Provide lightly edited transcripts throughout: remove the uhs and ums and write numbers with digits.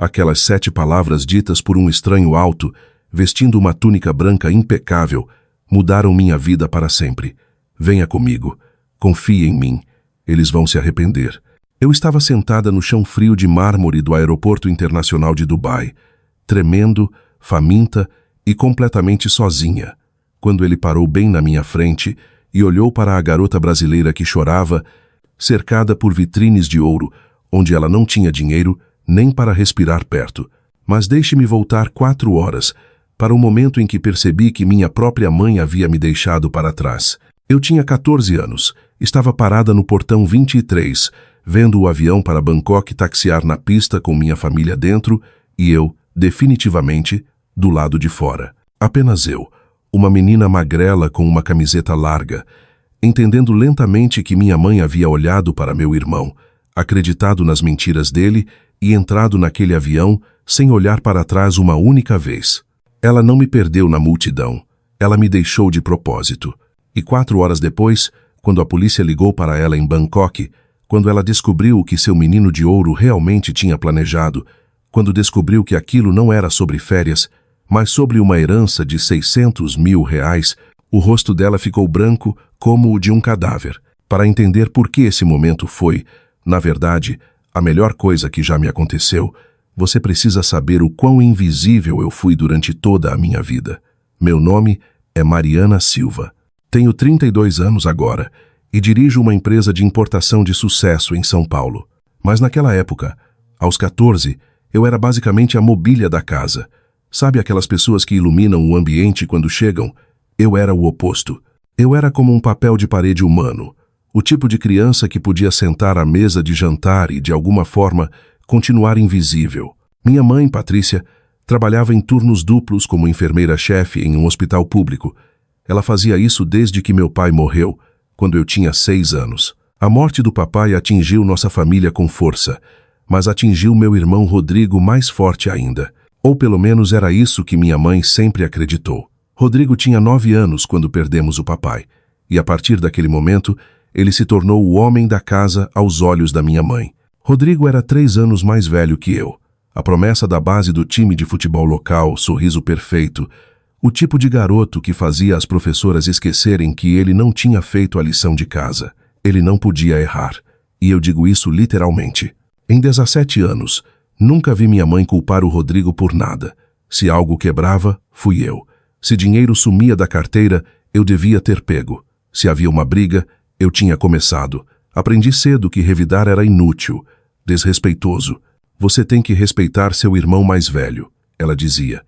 Aquelas 7 palavras ditas por um estranho alto, vestindo uma túnica branca impecável, mudaram minha vida para sempre. Venha comigo. Confie em mim. Eles vão se arrepender. Eu estava sentada no chão frio de mármore do aeroporto internacional de Dubai, tremendo, faminta e completamente sozinha, quando ele parou bem na minha frente e olhou para a garota brasileira que chorava, cercada por vitrines de ouro, onde ela não tinha dinheiro nem para respirar perto. Mas deixe-me voltar 4 horas, para o momento em que percebi que minha própria mãe havia me deixado para trás. Eu tinha 14 anos, estava parada no portão 23, vendo o avião para Bangkok taxiar na pista com minha família dentro e eu, definitivamente, do lado de fora. Apenas eu, uma menina magrela com uma camiseta larga, entendendo lentamente que minha mãe havia olhado para meu irmão, acreditado nas mentiras dele e entrado naquele avião sem olhar para trás uma única vez. Ela não me perdeu na multidão, ela me deixou de propósito. E 4 horas depois, quando a polícia ligou para ela em Bangkok, quando ela descobriu o que seu menino de ouro realmente tinha planejado, quando descobriu que aquilo não era sobre férias, mas sobre uma herança de 600 mil reais, o rosto dela ficou branco como o de um cadáver. Para entender por que esse momento foi, na verdade, a melhor coisa que já me aconteceu, você precisa saber o quão invisível eu fui durante toda a minha vida. Meu nome é Mariana Silva. Tenho 32 anos agora e dirijo uma empresa de importação de sucesso em São Paulo. Mas naquela época, aos 14, eu era basicamente a mobília da casa. Sabe aquelas pessoas que iluminam o ambiente quando chegam? Eu era o oposto. Eu era como um papel de parede humano. O tipo de criança que podia sentar à mesa de jantar e, de alguma forma, continuar invisível. Minha mãe, Patrícia, trabalhava em turnos duplos como enfermeira-chefe em um hospital público. Ela fazia isso desde que meu pai morreu, quando eu tinha 6 anos. A morte do papai atingiu nossa família com força, mas atingiu meu irmão Rodrigo mais forte ainda. Ou pelo menos era isso que minha mãe sempre acreditou. Rodrigo tinha 9 anos quando perdemos o papai, e a partir daquele momento, ele se tornou o homem da casa aos olhos da minha mãe. Rodrigo era 3 anos mais velho que eu. A promessa da base do time de futebol local, sorriso perfeito, o tipo de garoto que fazia as professoras esquecerem que ele não tinha feito a lição de casa. Ele não podia errar. E eu digo isso literalmente. Em 17 anos, nunca vi minha mãe culpar o Rodrigo por nada. Se algo quebrava, fui eu. Se dinheiro sumia da carteira, eu devia ter pego. Se havia uma briga, eu tinha começado. Aprendi cedo que revidar era inútil, desrespeitoso. Você tem que respeitar seu irmão mais velho, ela dizia.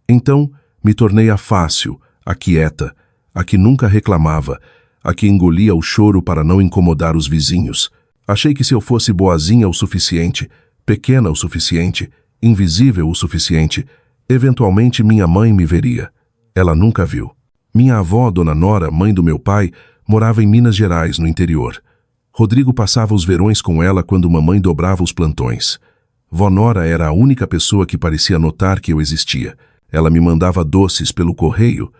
Então, me tornei a fácil, a quieta, a que nunca reclamava, a que engolia o choro para não incomodar os vizinhos. Achei que se eu fosse boazinha o suficiente, pequena o suficiente, invisível o suficiente, eventualmente minha mãe me veria. Ela nunca viu. Minha avó, Dona Nora, mãe do meu pai, morava em Minas Gerais, no interior. Rodrigo passava os verões com ela quando mamãe dobrava os plantões. Vó Nora era a única pessoa que parecia notar que eu existia. Ela me mandava doces pelo correio,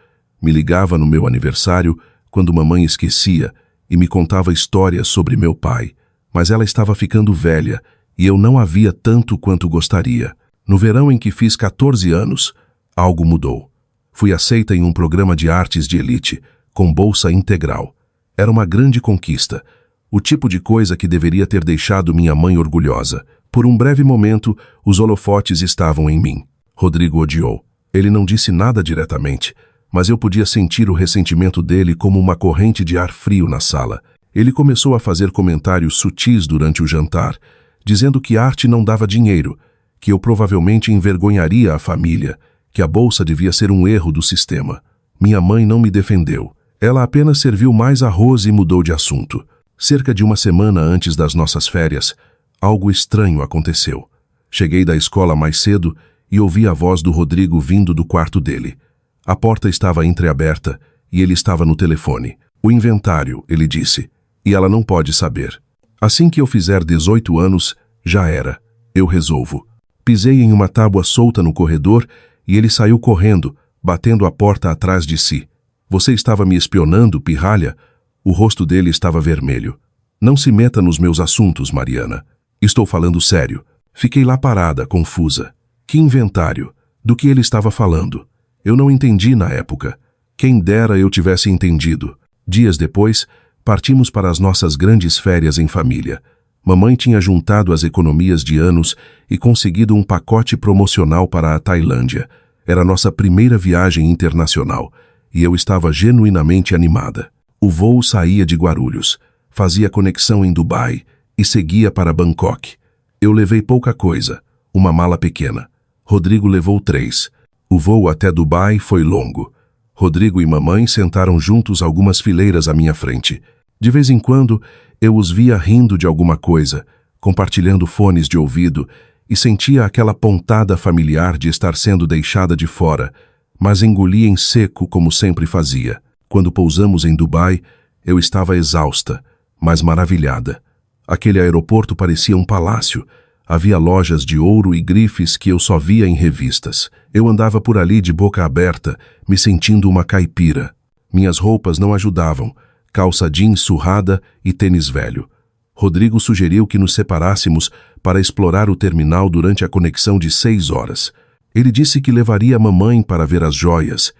me ligava no meu aniversário, quando mamãe esquecia, e me contava histórias sobre meu pai. Mas ela estava ficando velha, e eu não a via tanto quanto gostaria. No verão em que fiz 14 anos, algo mudou. Fui aceita em um programa de artes de elite, com bolsa integral. Era uma grande conquista, o tipo de coisa que deveria ter deixado minha mãe orgulhosa. Por um breve momento, os holofotes estavam em mim. Rodrigo odiou. Ele não disse nada diretamente, mas eu podia sentir o ressentimento dele como uma corrente de ar frio na sala. Ele começou a fazer comentários sutis durante o jantar, dizendo que arte não dava dinheiro, que eu provavelmente envergonharia a família, que a bolsa devia ser um erro do sistema. Minha mãe não me defendeu. Ela apenas serviu mais arroz e mudou de assunto. Cerca de uma semana antes das nossas férias, algo estranho aconteceu. Cheguei da escola mais cedo e ouvi a voz do Rodrigo vindo do quarto dele. A porta estava entreaberta e ele estava no telefone. O inventário, ele disse, e ela não pode saber. Assim que eu fizer 18 anos, já era. Eu resolvo. Pisei em uma tábua solta no corredor e ele saiu correndo, batendo a porta atrás de si. Você estava me espionando, pirralha? O rosto dele estava vermelho. Não se meta nos meus assuntos, Mariana. Estou falando sério. Fiquei lá parada, confusa. Que inventário? Do que ele estava falando? Eu não entendi na época. Quem dera eu tivesse entendido. Dias depois, partimos para as nossas grandes férias em família. Mamãe tinha juntado as economias de anos e conseguido um pacote promocional para a Tailândia. Era nossa primeira viagem internacional e eu estava genuinamente animada. O voo saía de Guarulhos, fazia conexão em Dubai e seguia para Bangkok. Eu levei pouca coisa, uma mala pequena. Rodrigo levou 3. O voo até Dubai foi longo. Rodrigo e mamãe sentaram juntos algumas fileiras à minha frente. De vez em quando, eu os via rindo de alguma coisa, compartilhando fones de ouvido, e sentia aquela pontada familiar de estar sendo deixada de fora, mas engolia em seco como sempre fazia. Quando pousamos em Dubai, eu estava exausta, mas maravilhada. Aquele aeroporto parecia um palácio. Havia lojas de ouro e grifes que eu só via em revistas. Eu andava por ali de boca aberta, me sentindo uma caipira. Minhas roupas não ajudavam, calça jeans surrada e tênis velho. Rodrigo sugeriu que nos separássemos para explorar o terminal durante a conexão de 6 horas. Ele disse que levaria a mamãe para ver as joias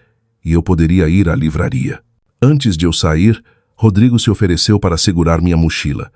e eu poderia ir à livraria. Antes de eu sair, Rodrigo se ofereceu para segurar minha mochila.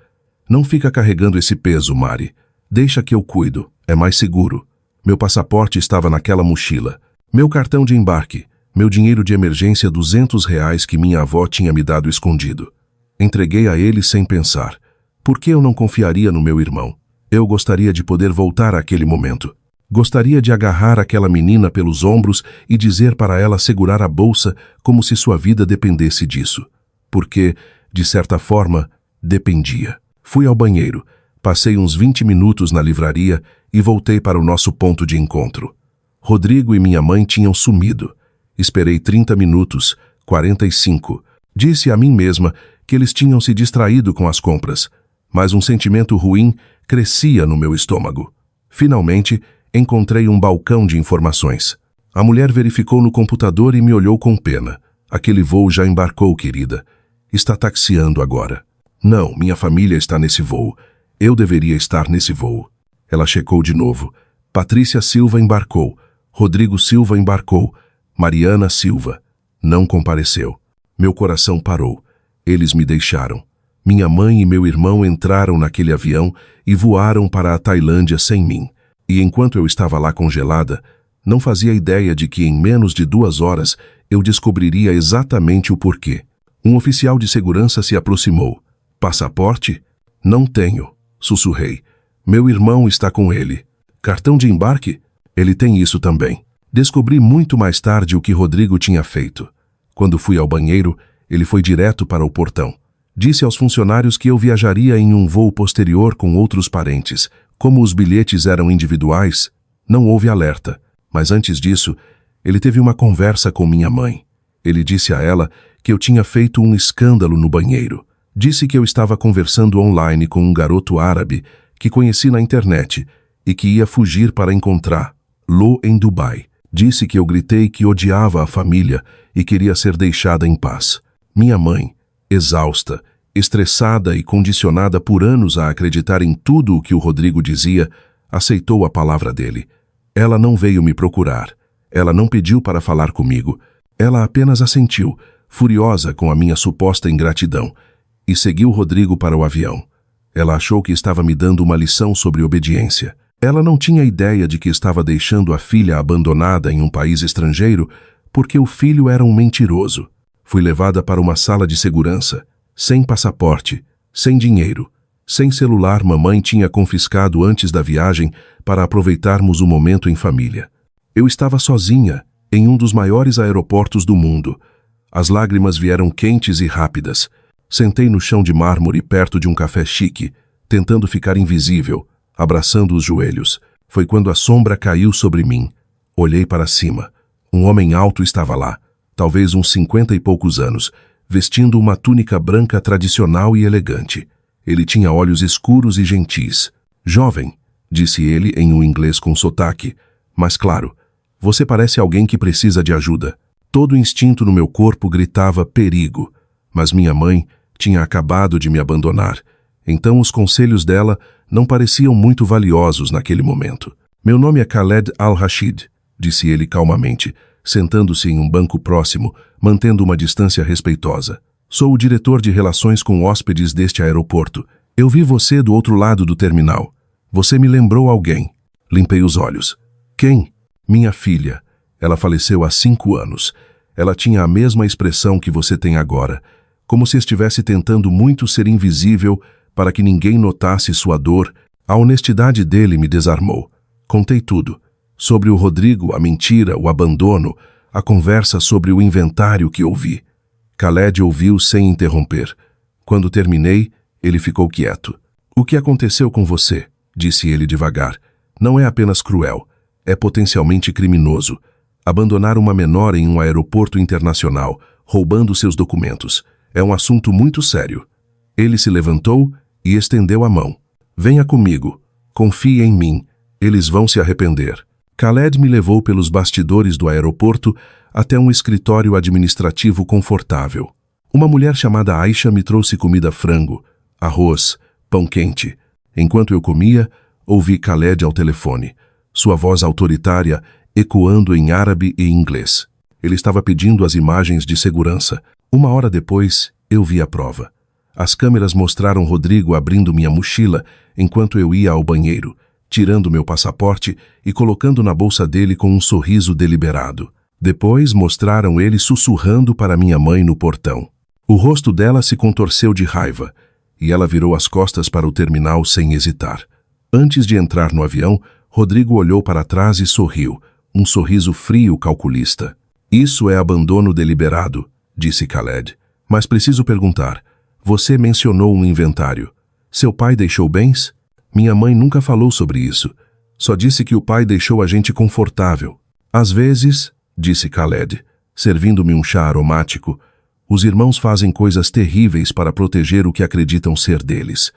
Não fica carregando esse peso, Mari. Deixa que eu cuido, é mais seguro. Meu passaporte estava naquela mochila. Meu cartão de embarque, meu dinheiro de emergência R$ 200 que minha avó tinha me dado escondido. Entreguei a ele sem pensar. Por que eu não confiaria no meu irmão? Eu gostaria de poder voltar àquele momento. Gostaria de agarrar aquela menina pelos ombros e dizer para ela segurar a bolsa como se sua vida dependesse disso. Porque, de certa forma, dependia. Fui ao banheiro. Passei uns 20 minutos na livraria e voltei para o nosso ponto de encontro. Rodrigo e minha mãe tinham sumido. Esperei 30 minutos, 45. Disse a mim mesma que eles tinham se distraído com as compras, mas um sentimento ruim crescia no meu estômago. Finalmente, encontrei um balcão de informações. A mulher verificou no computador e me olhou com pena. Aquele voo já embarcou, querida. Está taxiando agora. Não, minha família está nesse voo. Eu deveria estar nesse voo. Ela checou de novo. Patrícia Silva embarcou. Rodrigo Silva embarcou. Mariana Silva. Não compareceu. Meu coração parou. Eles me deixaram. Minha mãe e meu irmão entraram naquele avião e voaram para a Tailândia sem mim. E enquanto eu estava lá congelada, não fazia ideia de que em menos de 2 horas eu descobriria exatamente o porquê. Um oficial de segurança se aproximou. Passaporte? Não tenho. Sussurrei. Meu irmão está com ele. Cartão de embarque? Ele tem isso também. Descobri muito mais tarde o que Rodrigo tinha feito. Quando fui ao banheiro, ele foi direto para o portão. Disse aos funcionários que eu viajaria em um voo posterior com outros parentes. Como os bilhetes eram individuais, não houve alerta. Mas antes disso, ele teve uma conversa com minha mãe. Ele disse a ela que eu tinha feito um escândalo no banheiro. Disse que eu estava conversando online com um garoto árabe que conheci na internet e que ia fugir para encontrá-lo em Dubai. Disse que eu gritei que odiava a família e queria ser deixada em paz. Minha mãe, exausta, estressada e condicionada por anos a acreditar em tudo o que o Rodrigo dizia, aceitou a palavra dele. Ela não veio me procurar. Ela não pediu para falar comigo. Ela apenas assentiu, furiosa com a minha suposta ingratidão, e seguiu Rodrigo para o avião. Ela achou que estava me dando uma lição sobre obediência. Ela não tinha ideia de que estava deixando a filha abandonada em um país estrangeiro porque o filho era um mentiroso. Fui levada para uma sala de segurança, sem passaporte, sem dinheiro, sem celular. Mamãe tinha confiscado antes da viagem para aproveitarmos o momento em família. Eu estava sozinha, em um dos maiores aeroportos do mundo. As lágrimas vieram quentes e rápidas. Sentei no chão de mármore perto de um café chique, tentando ficar invisível, abraçando os joelhos. Foi quando a sombra caiu sobre mim. Olhei para cima. Um homem alto estava lá, talvez uns 50 e poucos anos, vestindo uma túnica branca tradicional e elegante. Ele tinha olhos escuros e gentis. Jovem, disse ele em um inglês com sotaque, mas claro, você parece alguém que precisa de ajuda. Todo o instinto no meu corpo gritava perigo, mas minha mãe tinha acabado de me abandonar, Então os conselhos dela não pareciam muito valiosos naquele momento. Meu nome é Khaled Al-Rashid, disse ele calmamente, sentando-se em um banco próximo, mantendo uma distância respeitosa. Sou o diretor de relações com hóspedes deste aeroporto. Eu vi você do outro lado do terminal. Você me lembrou alguém. Limpei os olhos. Quem? Minha filha. Ela faleceu há 5 anos. Ela tinha a mesma expressão que você tem agora, como se estivesse tentando muito ser invisível para que ninguém notasse sua dor. A honestidade dele me desarmou. Contei tudo. Sobre o Rodrigo, a mentira, o abandono, a conversa sobre o inventário que ouvi. Khaled ouviu sem interromper. Quando terminei, ele ficou quieto. O que aconteceu com você? Disse ele devagar. Não é apenas cruel, é potencialmente criminoso. Abandonar uma menor em um aeroporto internacional, roubando seus documentos, é um assunto muito sério. Ele se levantou e estendeu a mão. Venha comigo. Confie em mim. Eles vão se arrepender. Khaled me levou pelos bastidores do aeroporto até um escritório administrativo confortável. Uma mulher chamada Aisha me trouxe comida frango, arroz, pão quente. Enquanto eu comia, ouvi Khaled ao telefone, sua voz autoritária ecoando em árabe e inglês. Ele estava pedindo as imagens de segurança. 1 hora depois, eu vi a prova. As câmeras mostraram Rodrigo abrindo minha mochila enquanto eu ia ao banheiro, tirando meu passaporte e colocando na bolsa dele com um sorriso deliberado. Depois mostraram ele sussurrando para minha mãe no portão. O rosto dela se contorceu de raiva e ela virou as costas para o terminal sem hesitar. Antes de entrar no avião, Rodrigo olhou para trás e sorriu, um sorriso frio calculista. Isso é abandono deliberado, disse Khaled. Mas preciso perguntar, você mencionou um inventário. Seu pai deixou bens? Minha mãe nunca falou sobre isso. Só disse que o pai deixou a gente confortável. Às vezes, disse Khaled, servindo-me um chá aromático, os irmãos fazem coisas terríveis para proteger o que acreditam ser deles.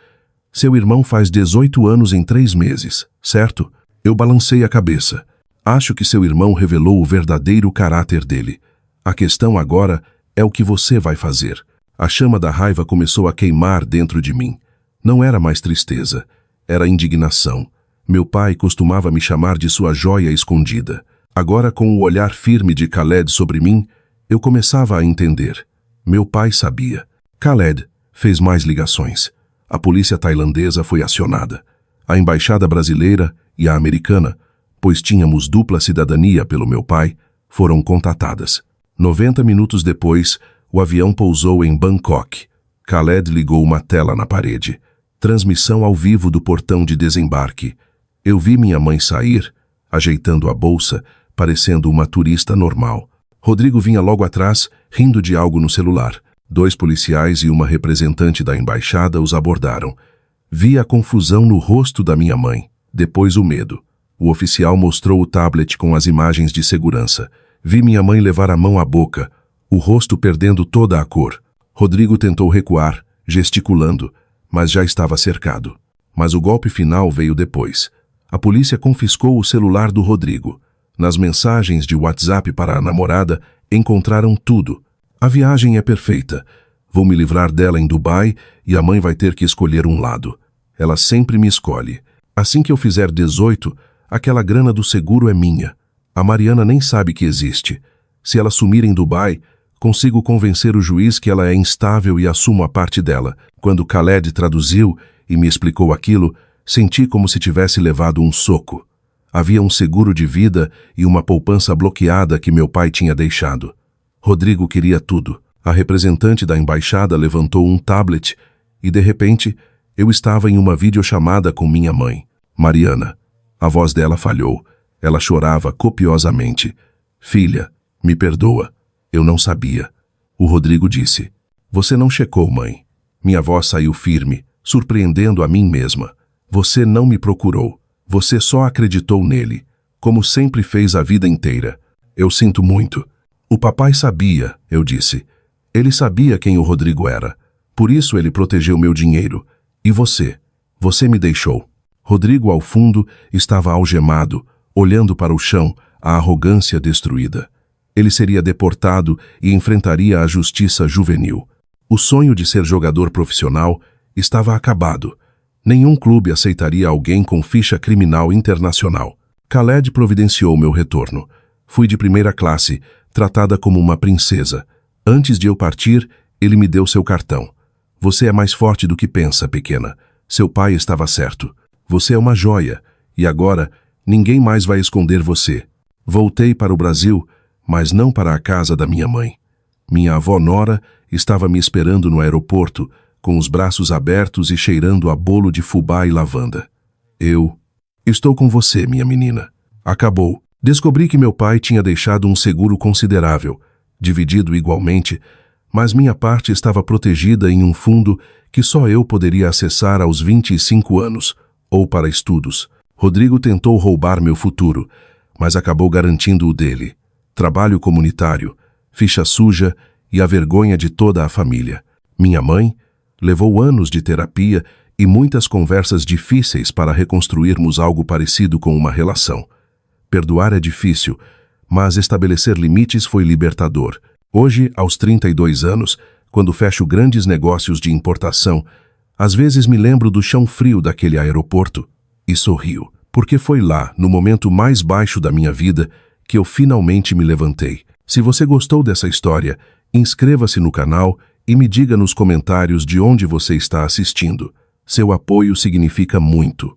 Seu irmão faz 18 anos em 3 meses, certo? Eu balancei a cabeça. Acho que seu irmão revelou o verdadeiro caráter dele. A questão agora é o que você vai fazer. A chama da raiva começou a queimar dentro de mim. Não era mais tristeza. Era indignação. Meu pai costumava me chamar de sua joia escondida. Agora, com o olhar firme de Khaled sobre mim, eu começava a entender. Meu pai sabia. Khaled fez mais ligações. A polícia tailandesa foi acionada. A embaixada brasileira e a americana, pois tínhamos dupla cidadania pelo meu pai, foram contatadas. 90 minutos depois, o avião pousou em Bangkok. Khaled ligou uma tela na parede. Transmissão ao vivo do portão de desembarque. Eu vi minha mãe sair, ajeitando a bolsa, parecendo uma turista normal. Rodrigo vinha logo atrás, rindo de algo no celular. 2 policiais e uma representante da embaixada os abordaram. Vi a confusão no rosto da minha mãe, depois o medo. O oficial mostrou o tablet com as imagens de segurança. Vi minha mãe levar a mão à boca, o rosto perdendo toda a cor. Rodrigo tentou recuar, gesticulando, mas já estava cercado. Mas o golpe final veio depois. A polícia confiscou o celular do Rodrigo. Nas mensagens de WhatsApp para a namorada, encontraram tudo. A viagem é perfeita. Vou me livrar dela em Dubai e a mãe vai ter que escolher um lado. Ela sempre me escolhe. Assim que eu fizer 18, aquela grana do seguro é minha. A Mariana nem sabe que existe. Se ela sumir em Dubai, consigo convencer o juiz que ela é instável e assumo a parte dela. Quando Khaled traduziu e me explicou aquilo, senti como se tivesse levado um soco. Havia um seguro de vida e uma poupança bloqueada que meu pai tinha deixado. Rodrigo queria tudo. A representante da embaixada levantou um tablet e, de repente, eu estava em uma videochamada com minha mãe, Mariana. A voz dela falhou. Ela chorava copiosamente. Filha, me perdoa. Eu não sabia. O Rodrigo disse. Você não checou, mãe. Minha voz saiu firme, surpreendendo a mim mesma. Você não me procurou. Você só acreditou nele, como sempre fez a vida inteira. Eu sinto muito. O papai sabia, eu disse. Ele sabia quem o Rodrigo era. Por isso ele protegeu meu dinheiro. E você? Você me deixou. Rodrigo, ao fundo, estava algemado, olhando para o chão, a arrogância destruída. Ele seria deportado e enfrentaria a justiça juvenil. O sonho de ser jogador profissional Estava acabado. Nenhum clube aceitaria alguém com ficha criminal internacional. Khaled providenciou meu retorno. Fui de primeira classe, tratada como uma princesa. Antes de eu partir, ele me deu seu cartão. Você é mais forte do que pensa, pequena. Seu pai estava certo. Você é uma joia. E agora, ninguém mais vai esconder você. Voltei para o Brasil, mas não para a casa da minha mãe. Minha avó Nora estava me esperando no aeroporto, com os braços abertos e cheirando a bolo de fubá e lavanda. Estou com você, minha menina. Acabou. Descobri que meu pai tinha deixado um seguro considerável, dividido igualmente, mas minha parte estava protegida em um fundo que só eu poderia acessar aos 25 anos, ou para estudos. Rodrigo tentou roubar meu futuro, mas acabou garantindo o dele. Trabalho comunitário, ficha suja e a vergonha de toda a família. Minha mãe levou anos de terapia e muitas conversas difíceis para reconstruirmos algo parecido com uma relação. Perdoar é difícil, mas estabelecer limites foi libertador. Hoje, aos 32 anos, quando fecho grandes negócios de importação, às vezes me lembro do chão frio daquele aeroporto e sorrio, porque foi lá, no momento mais baixo da minha vida, que eu finalmente me levantei. Se você gostou dessa história, inscreva-se no canal e me diga nos comentários de onde você está assistindo. Seu apoio significa muito.